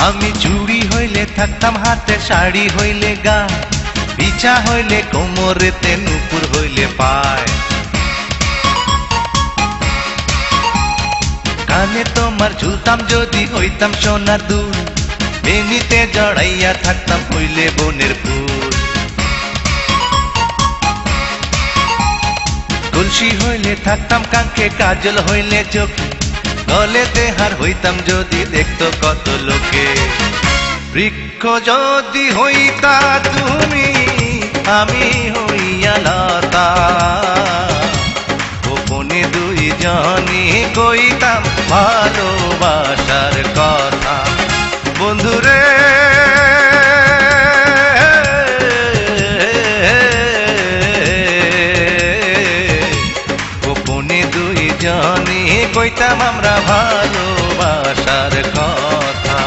আমি চুড়ি হইলে থাকতাম হাতে, শাড়ি হইলে গা, বিছা হইলে কোমরেতে, নুপুর হইলে পায়, কানে তোমার ঝুলতাম যদি হইতাম সোনার দুল, বেনিতে জড়াইয়া থাকতাম হইলে বনের ফুল। তুলসী হইলে থাকতাম কাঙ্কে, কাজল হইলে চোখে, গলেতে হার হইতাম যদি দেখতো কত লোকে। বৃক্ষ যদি হইতা তুমি, আমি হইয়া লতা, গোপনে দুই জনে কইতাম ভালোবাসার কথা। বন্ধুরে গোপনে দুই জনে কইতাম আমরা ভালোবাসার কথা।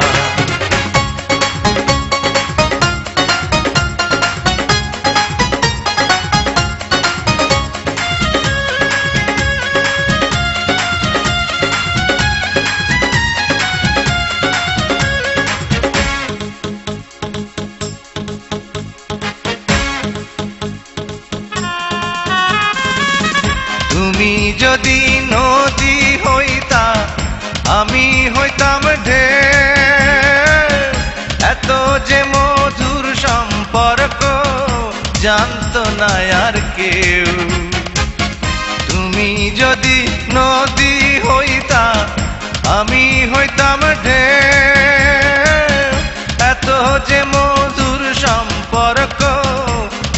তুমি যদি নদী হইতা, আমি হইতাম ঢেউ, এত যে মধুর সম্পর্ক জানতো না আর কেউ। তুমি যদি নদী হইতা, আমি হইতাম ঢেউ, এত যে মধুর সম্পর্ক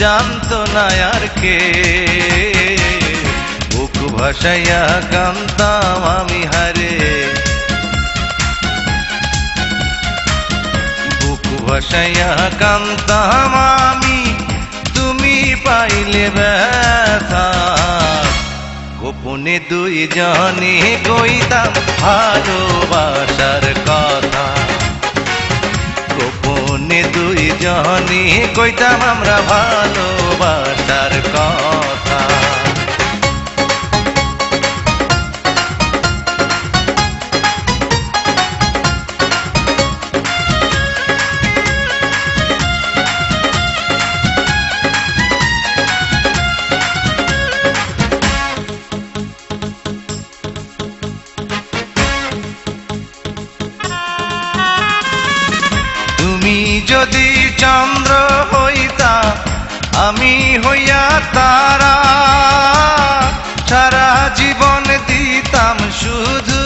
জানতো না আর কেউ। বুক ভাসাইয়া কান্তাম আমি হারে, বুক ভাসাইয়া কান্তাম আমি, তুমি পাইলে ব্যথা। গোপনে দুই জনে কইতাম ভালোবাসার কথা, গোপনে দুই জনে কইতাম আমরা ভালোবাসার কথা। তুমি যদি চন্দ্র হইতা, আমি হইয়া তারা, সারা জীবন দিতাম শুধু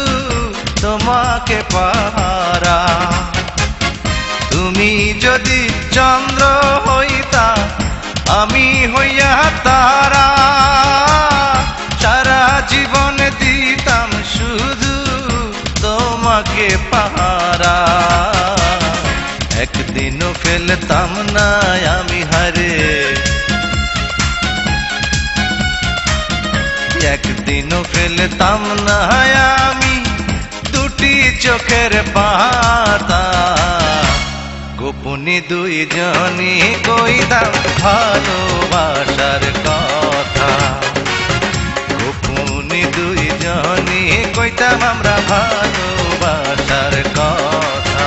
তোমাকে পাহারা। তুমি যদি চন্দ্র হইতা, আমি হইয়া তারা, সারা জীবন দিতাম শুধু তোমাকে পাহারা। একদিনও ফেলতাম না আমি হারে, একদিনও ফেলতাম না আমি দুটি চোখের পাতা। গোপনে দুই জনে কইতাম ভালোবাসার কথা, গোপনে দুই জনে কইতাম আমরা ভালোবাসার কথা।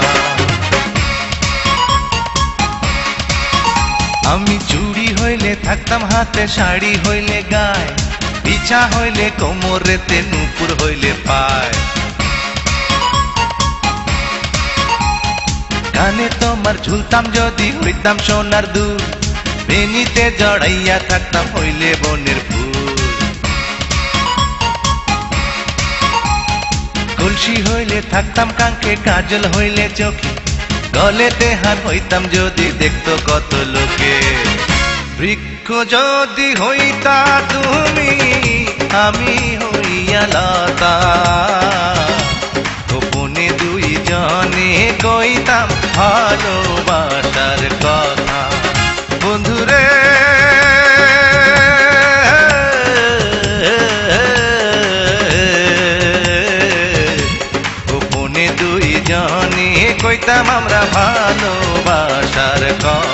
আমি চুড়ি হইলে থাকতাম হাতে, শাড়ি হইলে গায়ে, বিছা হইলে কোমরেতে, নুপুর হইলে পায়, কানে তোমার ঝুলতাম যদি হইতাম সোনার দুল, বেনিতে জড়াইয়া থাকতাম হইলে বনের ফুল। তুলসী হইলে থাকতাম কাঙ্কে, কাজল হইলে চোখে, গলেতে হার হইতাম যদি দেখতো কত লোকে। বৃক্ষ যদি হইতা তুমি, আমি হইয়া লতা, গোপনে দুই জনে কইতাম ভালোবাসার কথা। বন্ধুরে গোপনে দুই জনে কইতাম আমরা ভালোবাসার কথা।